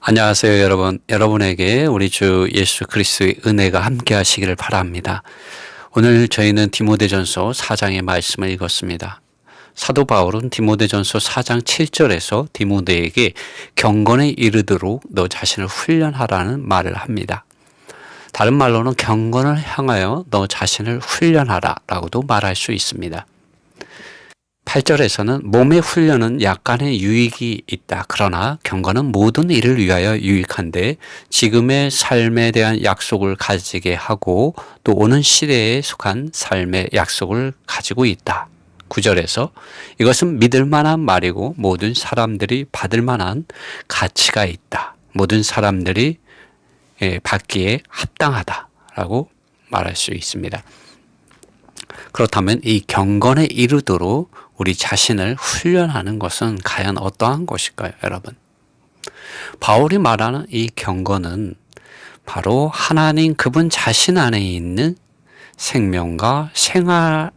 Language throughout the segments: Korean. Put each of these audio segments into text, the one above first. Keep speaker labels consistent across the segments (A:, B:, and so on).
A: 안녕하세요, 여러분. 여러분에게 우리 주 예수 그리스도의 은혜가 함께 하시기를 바랍니다. 오늘 저희는 디모데전서 4장의 말씀을 읽었습니다. 사도 바울은 디모데전서 4장 7절에서 디모데에게 경건에 이르도록 너 자신을 훈련하라는 말을 합니다. 다른 말로는 경건을 향하여 너 자신을 훈련하라 라고도 말할 수 있습니다. 8절에서는 몸의 훈련은 약간의 유익이 있다. 그러나 경건은 모든 일을 위하여 유익한데 지금의 삶에 대한 약속을 가지게 하고 또 오는 시대에 속한 삶의 약속을 가지고 있다. 9절에서 이것은 믿을 만한 말이고 모든 사람들이 받을 만한 가치가 있다. 모든 사람들이 받기에 합당하다라고 말할 수 있습니다. 그렇다면 이 경건에 이르도록 우리 자신을 훈련하는 것은 과연 어떠한 것일까요, 여러분? 바울이 말하는 이 경건은 바로 하나님 그분 자신 안에 있는 생명과 생활에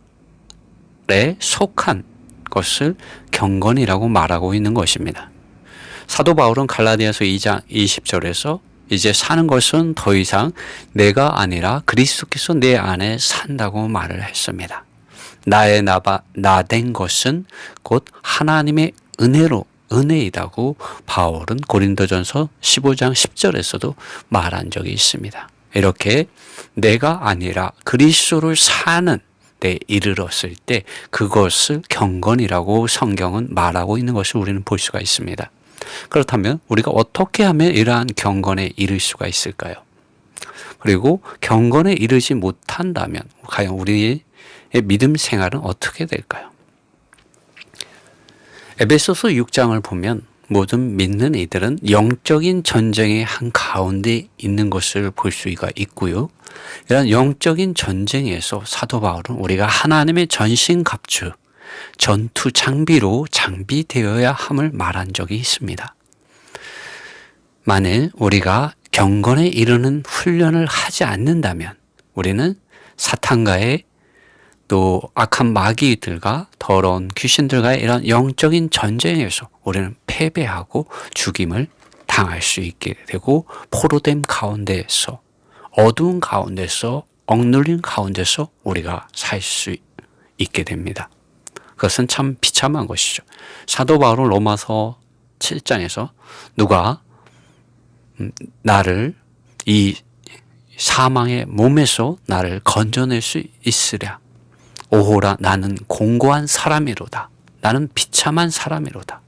A: 속한 것을 경건이라고 말하고 있는 것입니다. 사도 바울은 갈라디아서 2장 20절에서 이제 사는 것은 더 이상 내가 아니라 그리스도께서 내 안에 산다고 말을 했습니다. 나의 나된 것은 곧 하나님의 은혜이다고 바울은 고린도전서 15장 10절에서도 말한 적이 있습니다. 이렇게 내가 아니라 그리스도를 사는 데 이르렀을 때 그것을 경건이라고 성경은 말하고 있는 것을 우리는 볼 수가 있습니다. 그렇다면 우리가 어떻게 하면 이러한 경건에 이를 수가 있을까요? 그리고 경건에 이르지 못한다면 과연 우리의 믿음 생활은 어떻게 될까요? 에베소서 6장을 보면 모든 믿는 이들은 영적인 전쟁의 한가운데 있는 것을 볼 수가 있고요. 이런 영적인 전쟁에서 사도 바울은 우리가 하나님의 전신갑주 전투 장비로 장비되어야 함을 말한 적이 있습니다. 만일 우리가 경건에 이르는 훈련을 하지 않는다면 우리는 사탄과의 또 악한 마귀들과 더러운 귀신들과의 이런 영적인 전쟁에서 우리는 패배하고 죽임을 당할 수 있게 되고 포로됨 가운데에서 어두운 가운데서 억눌린 가운데서 우리가 살 수 있게 됩니다. 그것은 참 비참한 것이죠. 사도 바울은 로마서 7장에서 누가 나를 이 사망의 몸에서 나를 건져낼 수 있으랴. 오호라 나는 공고한 사람이로다. 나는 비참한 사람이로다.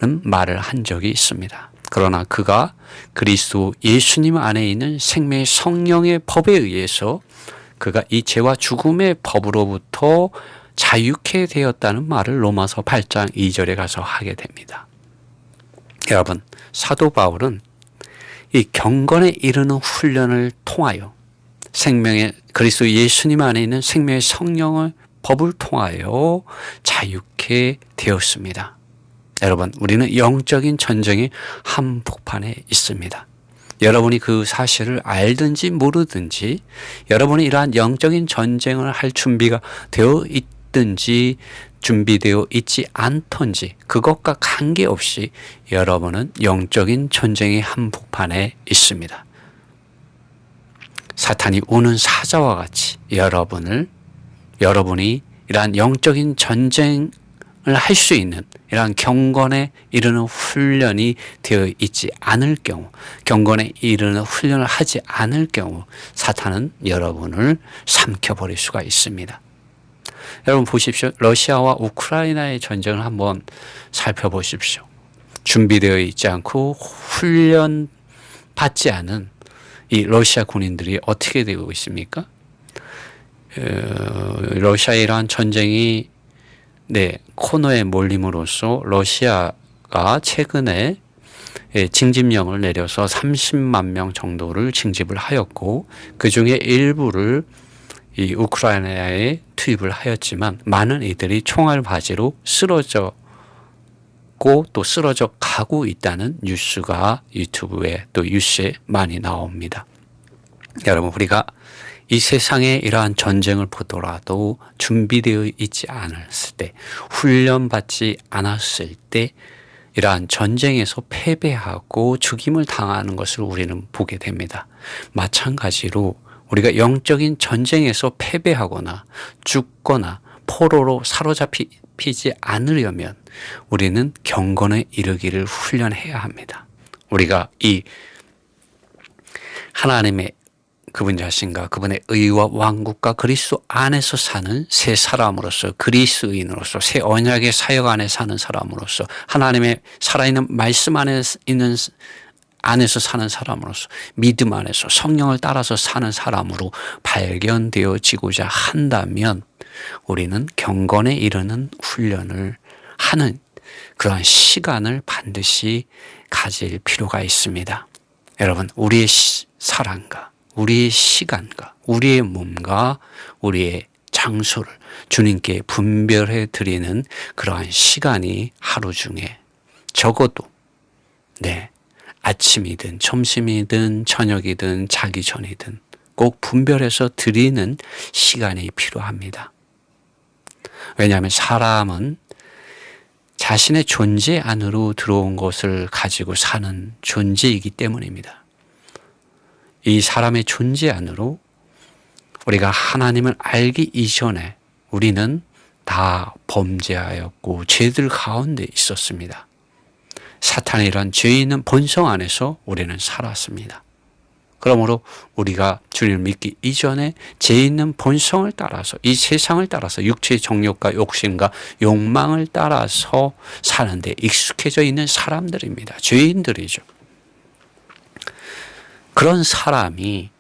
A: 는 말을 한 적이 있습니다. 그러나 그가 그리스도 예수님 안에 있는 생명의 성령의 법에 의해서 그가 이 죄와 죽음의 법으로부터 자유케 되었다는 말을 로마서 8장 2절에 가서 하게 됩니다. 여러분, 사도 바울은 이 경건에 이르는 훈련을 통하여 생명의 그리스도 예수님 안에 있는 생명의 성령의 법을 통하여 자유케 되었습니다. 여러분, 우리는 영적인 전쟁의 한복판에 있습니다. 여러분이 그 사실을 알든지 모르든지 여러분이 이러한 영적인 전쟁을 할 준비가 되어 있든지 준비되어 있지 않던지 그것과 관계없이 여러분은 영적인 전쟁의 한복판에 있습니다. 사탄이 오는 사자와 같이 여러분이 이러한 영적인 전쟁을 할 수 있는 이러한 경건에 이르는 훈련이 되어 있지 않을 경우, 경건에 이르는 훈련을 하지 않을 경우 사탄은 여러분을 삼켜버릴 수가 있습니다. 여러분 보십시오. 러시아와 우크라이나의 전쟁을 한번 살펴보십시오. 준비되어 있지 않고 훈련 받지 않은 이 러시아 군인들이 어떻게 되고 있습니까? 러시아의 이러한 전쟁이 코너에 몰림으로써 러시아가 최근에 징집령을 내려서 30만 명 정도를 징집을 하였고 그 중에 일부를 이 우크라이나에 투입을 하였지만 많은 이들이 총알 바지로 쓰러졌고 또 쓰러져 가고 있다는 뉴스가 유튜브에 또 뉴스에 많이 나옵니다. 여러분, 우리가 이 세상에 이러한 전쟁을 보더라도 준비되어 있지 않았을 때, 훈련받지 않았을 때 이러한 전쟁에서 패배하고 죽임을 당하는 것을 우리는 보게 됩니다. 마찬가지로 우리가 영적인 전쟁에서 패배하거나 죽거나 포로로 사로잡히지 않으려면 우리는 경건에 이르기를 훈련해야 합니다. 우리가 이 하나님의 그분 자신과 그분의 의와 왕국과 그리스도 안에서 사는 새 사람으로서, 그리스도인으로서, 새 언약의 사역 안에 사는 사람으로서, 하나님의 살아있는 말씀 안에서 사는 사람으로서, 믿음 안에서 성령을 따라서 사는 사람으로 발견되어지고자 한다면 우리는 경건에 이르는 훈련을 하는 그러한 시간을 반드시 가질 필요가 있습니다. 여러분, 우리의 사랑과 우리의 시간과 우리의 몸과 우리의 장소를 주님께 분별해 드리는 그러한 시간이 하루 중에 적어도 아침이든 점심이든 저녁이든 자기 전이든 꼭 분별해서 드리는 시간이 필요합니다. 왜냐하면 사람은 자신의 존재 안으로 들어온 것을 가지고 사는 존재이기 때문입니다. 이 사람의 존재 안으로 우리가 하나님을 알기 이전에 우리는 다 범죄하였고 죄들 가운데 있었습니다. 사탄의 이런 죄 있는 본성 안에서 우리는 살았습니다. 그러므로 우리가 주님을 믿기 이전에 죄 있는 본성을 따라서, 이 세상을 따라서 육체의 정욕과 욕심과 욕망을 따라서 사는데 익숙해져 있는 사람들입니다. 죄인들이죠. 그런 사람이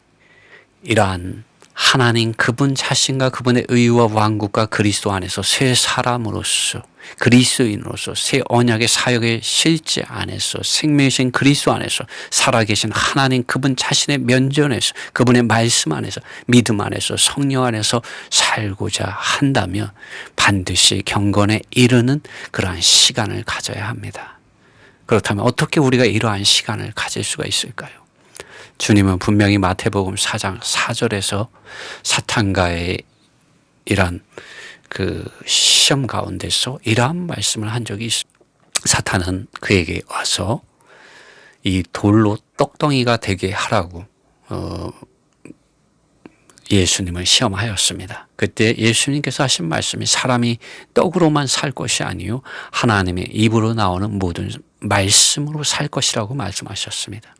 A: 이러한 하나님 그분 자신과 그분의 의와 왕국과 그리스도 안에서 새 사람으로서, 그리스도인으로서, 새 언약의 사역의 실제 안에서, 생명이신 그리스도 안에서 살아계신 하나님 그분 자신의 면전에서, 그분의 말씀 안에서, 믿음 안에서, 성령 안에서 살고자 한다면 반드시 경건에 이르는 그러한 시간을 가져야 합니다. 그렇다면 어떻게 우리가 이러한 시간을 가질 수가 있을까요? 주님은 분명히 마태복음 4장 4절에서 사탄과의 이러한 그 시험 가운데서 이러한 말씀을 한 적이 있습니다. 사탄은 그에게 와서 이 돌로 떡덩이가 되게 하라고 예수님을 시험하였습니다. 그때 예수님께서 하신 말씀이 사람이 떡으로만 살 것이 아니요 하나님의 입으로 나오는 모든 말씀으로 살 것이라고 말씀하셨습니다.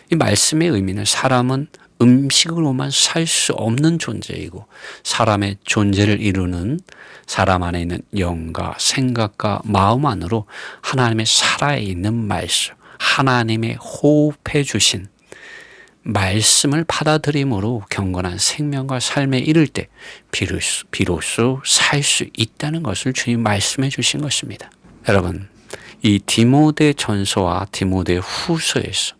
A: 이 말씀의 의미는 사람은 음식으로만 살 수 없는 존재이고 사람의 존재를 이루는 사람 안에 있는 영과 생각과 마음 안으로 하나님의 살아있는 말씀, 하나님의 호흡해 주신 말씀을 받아들임으로 경건한 생명과 삶에 이를 때 비로소 살 수 있다는 것을 주님 말씀해 주신 것입니다. 여러분, 이 디모데 전서와 디모데 후서에서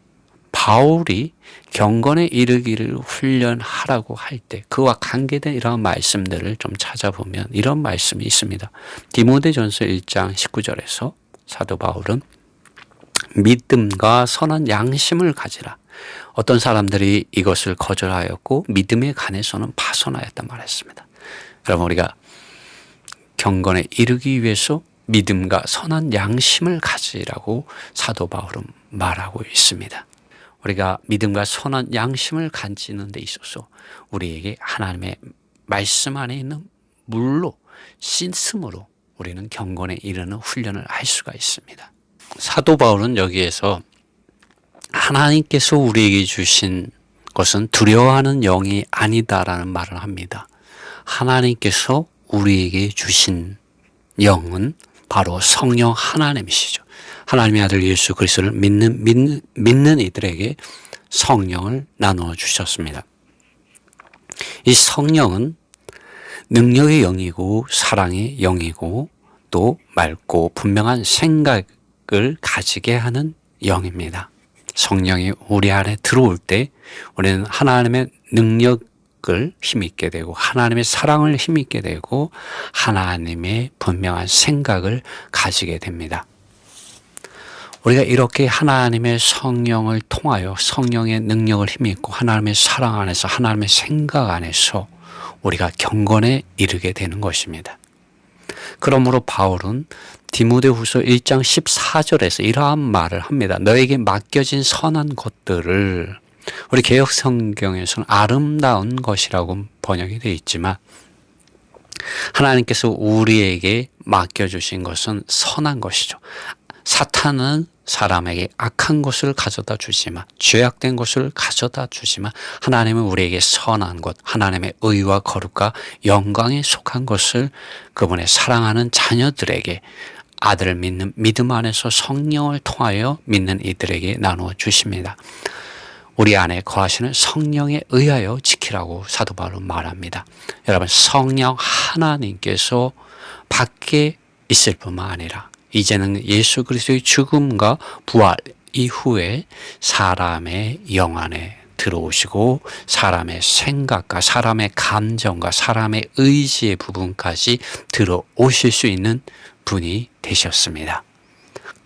A: 바울이 경건에 이르기를 훈련하라고 할 때 그와 관계된 이러한 말씀들을 좀 찾아보면 이런 말씀이 있습니다. 디모데전서 1장 19절에서 사도 바울은 믿음과 선한 양심을 가지라. 어떤 사람들이 이것을 거절하였고 믿음에 관해서는 파손하였단 말했습니다. 여러분, 우리가 경건에 이르기 위해서 믿음과 선한 양심을 가지라고 사도 바울은 말하고 있습니다. 우리가 믿음과 선한 양심을 가지는 데 있어서 우리에게 하나님의 말씀 안에 있는 물로 씻음으로 우리는 경건에 이르는 훈련을 할 수가 있습니다. 사도 바울은 여기에서 하나님께서 우리에게 주신 것은 두려워하는 영이 아니다라는 말을 합니다. 하나님께서 우리에게 주신 영은 바로 성령 하나님이시죠. 하나님의 아들 예수 그리스도를 믿는 이들에게 성령을 나누어 주셨습니다. 이 성령은 능력의 영이고 사랑의 영이고 또 맑고 분명한 생각을 가지게 하는 영입니다. 성령이 우리 안에 들어올 때 우리는 하나님의 능력을 힘있게 되고 하나님의 사랑을 힘있게 되고 하나님의 분명한 생각을 가지게 됩니다. 우리가 이렇게 하나님의 성령을 통하여 성령의 능력을 힘입고 하나님의 사랑 안에서 하나님의 생각 안에서 우리가 경건에 이르게 되는 것입니다. 그러므로 바울은 디모데후서 1장 14절에서 이러한 말을 합니다. 너에게 맡겨진 선한 것들을, 우리 개역 성경에서는 아름다운 것이라고 번역이 되어 있지만 하나님께서 우리에게 맡겨주신 것은 선한 것이죠. 사탄은 사람에게 악한 것을 가져다 주지만, 죄악된 것을 가져다 주지만, 하나님은 우리에게 선한 것, 하나님의 의와 거룩과 영광에 속한 것을 그분의 사랑하는 자녀들에게, 아들을 믿는 믿음 안에서 성령을 통하여 믿는 이들에게 나누어 주십니다. 우리 안에 거하시는 성령에 의하여 지키라고 사도 바울은 말합니다. 여러분, 성령 하나님께서 밖에 있을 뿐만 아니라 이제는 예수 그리스도의 죽음과 부활 이후에 사람의 영 안에 들어오시고 사람의 생각과 사람의 감정과 사람의 의지의 부분까지 들어오실 수 있는 분이 되셨습니다.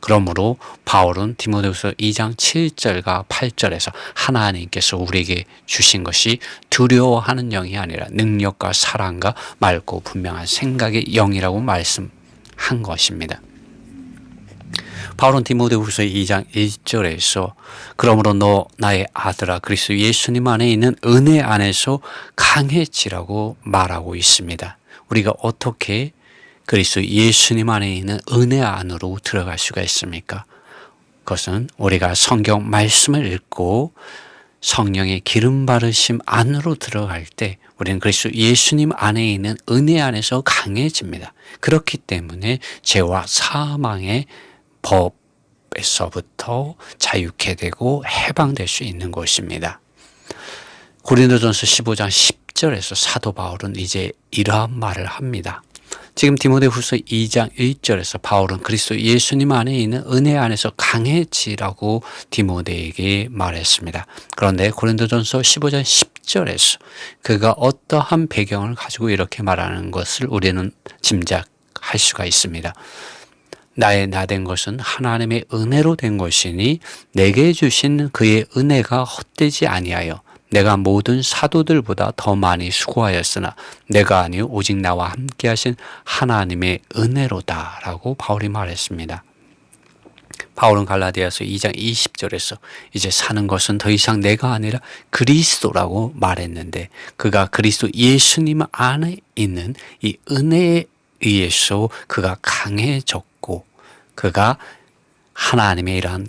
A: 그러므로 바울은 디모데후서 2장 7절과 8절에서 하나님께서 우리에게 주신 것이 두려워하는 영이 아니라 능력과 사랑과 맑고 분명한 생각의 영이라고 말씀한 것입니다. 바울은 디모데후서 2장 1절에서 그러므로 너 나의 아들아 그리스도 예수님 안에 있는 은혜 안에서 강해지라고 말하고 있습니다. 우리가 어떻게 그리스도 예수님 안에 있는 은혜 안으로 들어갈 수가 있습니까? 그것은 우리가 성경 말씀을 읽고 성령의 기름 바르심 안으로 들어갈 때 우리는 그리스도 예수님 안에 있는 은혜 안에서 강해집니다. 그렇기 때문에 죄와 사망의 법에서부터 자유케 되고 해방될 수 있는 것입니다. 고린도전서 15장 10절에서 사도 바울은 이제 이러한 말을 합니다. 지금 디모데후서 2장 1절에서 바울은 그리스도 예수님 안에 있는 은혜 안에서 강해지라고 디모데에게 말했습니다. 그런데 고린도전서 15장 10절에서 그가 어떠한 배경을 가지고 이렇게 말하는 것을 우리는 짐작할 수가 있습니다. 나의 나된 것은 하나님의 은혜로 된 것이니 내게 주신 그의 은혜가 헛되지 아니하여 내가 모든 사도들보다 더 많이 수고하였으나 내가 아니요 오직 나와 함께 하신 하나님의 은혜로다 라고 바울이 말했습니다. 바울은 갈라디아서 2장 20절에서 이제 사는 것은 더 이상 내가 아니라 그리스도라고 말했는데 그가 그리스도 예수님 안에 있는 이 은혜에 의해서 그가 강해졌고 그가 하나님의 이러한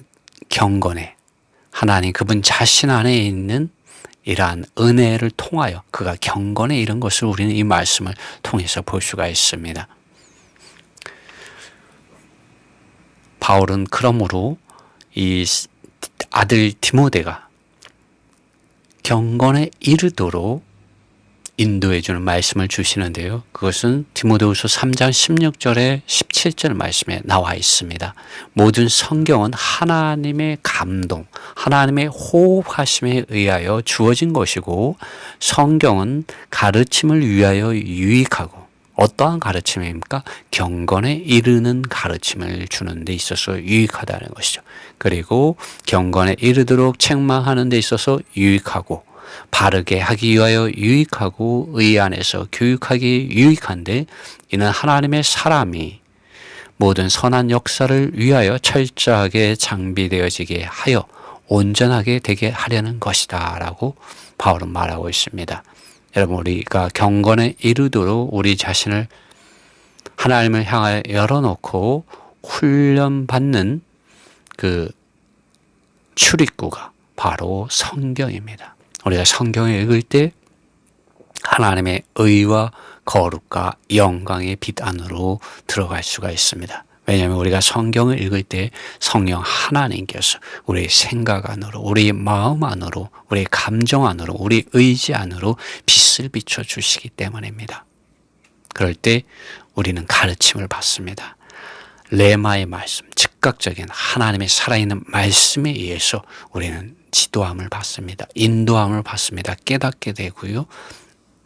A: 경건에 하나님 그분 자신 안에 있는 이러한 은혜를 통하여 그가 경건에 이른 것을 우리는 이 말씀을 통해서 볼 수가 있습니다. 바울은 그러므로 이 아들 디모데가 경건에 이르도록 인도해 주는 말씀을 주시는데요. 그것은 디모데후서 3장 16절에 17절 말씀에 나와 있습니다. 모든 성경은 하나님의 감동, 하나님의 호흡하심에 의하여 주어진 것이고 성경은 가르침을 위하여 유익하고 어떠한 가르침입니까? 경건에 이르는 가르침을 주는 데 있어서 유익하다는 것이죠. 그리고 경건에 이르도록 책망하는 데 있어서 유익하고 바르게 하기 위하여 유익하고 의 안에서 교육하기 유익한데 이는 하나님의 사람이 모든 선한 역사를 위하여 철저하게 장비되어지게 하여 온전하게 되게 하려는 것이다 라고 바울은 말하고 있습니다. 여러분 우리가 경건에 이르도록 우리 자신을 하나님을 향하여 열어놓고 훈련받는 그 출입구가 바로 성경입니다. 우리가 성경을 읽을 때 하나님의 의와 거룩과 영광의 빛 안으로 들어갈 수가 있습니다. 왜냐하면 우리가 성경을 읽을 때 성령 하나님께서 우리의 생각 안으로, 우리의 마음 안으로, 우리의 감정 안으로, 우리의 의지 안으로 빛을 비춰 주시기 때문입니다. 그럴 때 우리는 가르침을 받습니다. 레마의 말씀, 즉각적인 하나님의 살아있는 말씀에 의해서 우리는 지도함을 받습니다. 인도함을 받습니다. 깨닫게 되고요.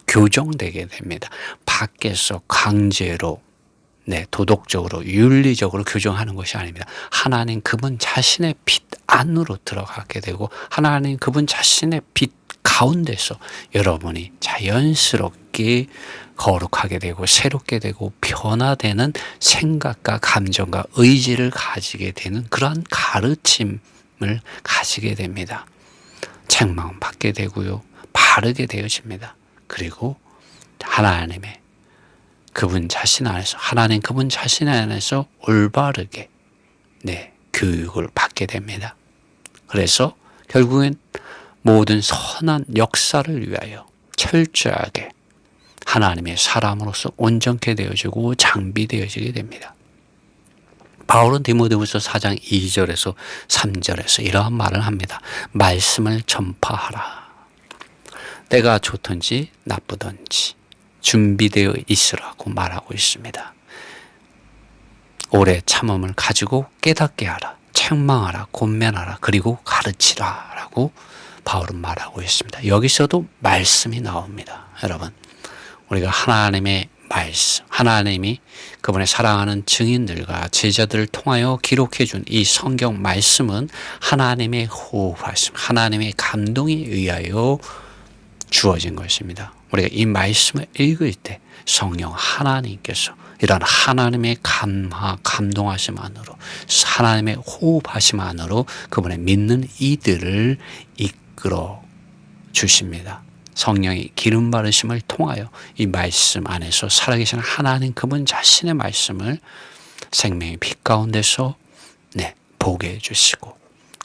A: 교정되게 됩니다. 밖에서 강제로 도덕적으로 윤리적으로 교정하는 것이 아닙니다. 하나님 그분 자신의 빛 안으로 들어가게 되고 하나님 그분 자신의 빛 가운데서 여러분이 자연스럽게 거룩하게 되고 새롭게 되고 변화되는 생각과 감정과 의지를 가지게 되는 그러한 가르침을 가지게 됩니다. 책망 받게 되고요. 바르게 되어집니다. 그리고 하나님의 그분 자신 안에서 하나님 그분 자신 안에서 올바르게 교육을 받게 됩니다. 그래서 결국엔 모든 선한 역사를 위하여 철저하게 하나님의 사람으로서 온전케 되어지고 장비되어지게 됩니다. 바울은 디모데후서 4장 2절에서 3절에서 이러한 말을 합니다. 말씀을 전파하라. 때가 좋든지 나쁘든지 준비되어 있으라고 말하고 있습니다. 오래 참음을 가지고 깨닫게 하라. 책망하라. 권면하라. 그리고 가르치라 라고 바울은 말하고 있습니다. 여기서도 말씀이 나옵니다. 여러분, 우리가 하나님의 말씀, 하나님이 그분의 사랑하는 증인들과 제자들을 통하여 기록해 준 이 성경 말씀은 하나님의 호흡하심, 하나님의 감동에 의하여 주어진 것입니다. 우리가 이 말씀을 읽을 때 성령 하나님께서 이런 하나님의 감동하심 안으로, 하나님의 호흡하심 안으로 그분의 믿는 이들을 이끌어 주십니다. 성령의 기름 바르심을 통하여 이 말씀 안에서 살아계신 하나님 그분 자신의 말씀을 생명의 빛 가운데서 보게 해주시고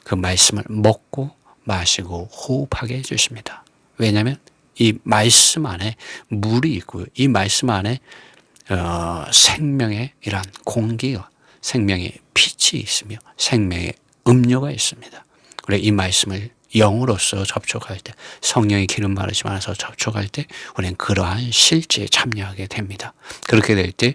A: 그 말씀을 먹고 마시고 호흡하게 해주십니다. 왜냐하면 이 말씀 안에 물이 있고요. 이 말씀 안에 생명의 이러한 공기와 생명의 빛이 있으며 생명의 음료가 있습니다. 그래 이 말씀을 영으로서 접촉할 때 성령의 기름 바르심 안에서 접촉할 때 우리는 그러한 실제에 참여하게 됩니다. 그렇게 될 때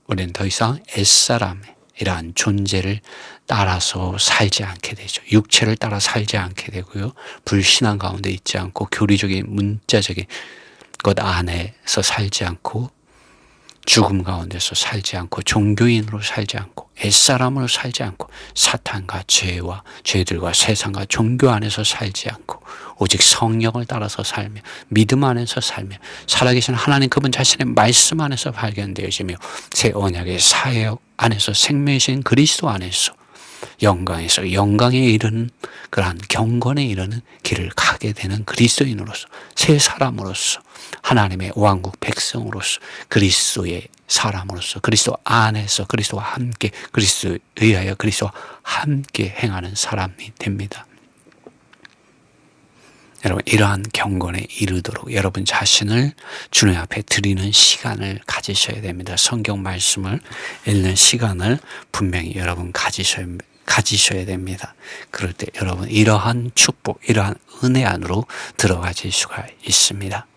A: 우리는 더 이상 옛사람의 이러한 존재를 따라서 살지 않게 되죠. 육체를 따라 살지 않게 되고요. 불신앙 가운데 있지 않고 교리적인 문자적인 것 안에서 살지 않고 죽음 가운데서 살지 않고 종교인으로 살지 않고 옛사람으로 살지 않고 사탄과 죄와 죄들과 세상과 종교 안에서 살지 않고 오직 성령을 따라서 살며 믿음 안에서 살며 살아계신 하나님 그분 자신의 말씀 안에서 발견되어지며 새 언약의 사역 안에서 생명이신 그리스도 안에서 영광에서 영광에 이르는 그러한 경건에 이르는 길을 가게 되는 그리스도인으로서 새 사람으로서 하나님의 왕국 백성으로서 그리스도의 사람으로서 그리스도 안에서 그리스도와 함께 그리스도에 의하여 그리스도와 함께 행하는 사람이 됩니다. 여러분 이러한 경건에 이르도록 여러분 자신을 주님 앞에 드리는 시간을 가지셔야 됩니다. 성경 말씀을 읽는 시간을 분명히 여러분 가지셔야 됩니다. 그럴 때 여러분 이러한 축복, 이러한 은혜 안으로 들어가실 수가 있습니다.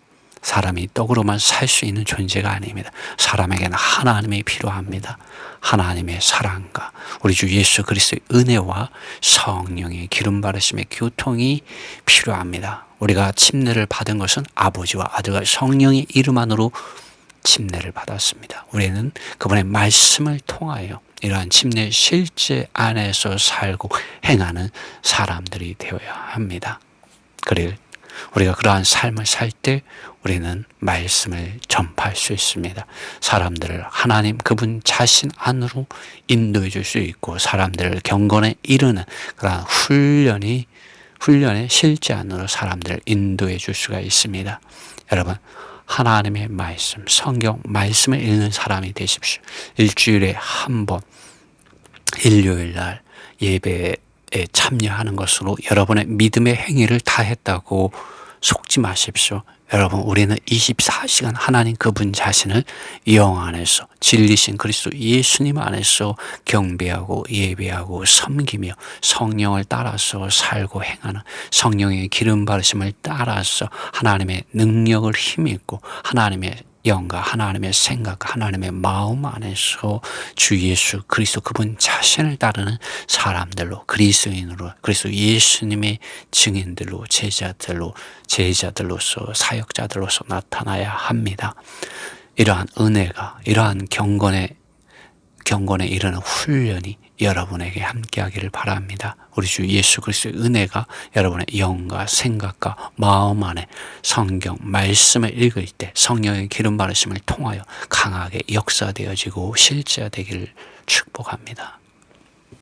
A: 사람이 떡으로만 살 수 있는 존재가 아닙니다. 사람에게는 하나님이 필요합니다. 하나님의 사랑과 우리 주 예수 그리스도의 은혜와 성령의 기름 바르심의 교통이 필요합니다. 우리가 침례를 받은 것은 아버지와 아들과 성령의 이름 안으로 침례를 받았습니다. 우리는 그분의 말씀을 통하여 이러한 침례 실제 안에서 살고 행하는 사람들이 되어야 합니다. 그리고 우리가 그러한 삶을 살 때 우리는 말씀을 전파할 수 있습니다. 사람들을 하나님 그분 자신 안으로 인도해 줄 수 있고 사람들을 경건에 이르는 그러한 훈련의 실제 안으로 사람들을 인도해 줄 수가 있습니다. 여러분 하나님의 말씀, 성경 말씀을 읽는 사람이 되십시오. 일주일에 한 번 일요일 날 예배에 참여하는 것으로 여러분의 믿음의 행위를 다했다고 속지 마십시오. 여러분 우리는 24시간 하나님 그분 자신을 영 안에서 진리신 그리스도 예수님 안에서 경배하고 예배하고 섬기며 성령을 따라서 살고 행하는 성령의 기름 바르심을 따라서 하나님의 능력을 힘입고 하나님의 영과 하나님의 생각, 하나님의 마음 안에서 주 예수 그리스도 그분 자신을 따르는 사람들로 그리스도인으로 그리스도 예수님의 증인들로 제자들로서 사역자들로서 나타나야 합니다. 이러한 은혜가 이러한 경건에 이르는 훈련이 여러분에게 함께하기를 바랍니다. 우리 주 예수 그리스도의 은혜가 여러분의 영과 생각과 마음 안에 성경 말씀을 읽을 때 성령의 기름 바르심을 통하여 강하게 역사되어지고 실제화되기를 축복합니다.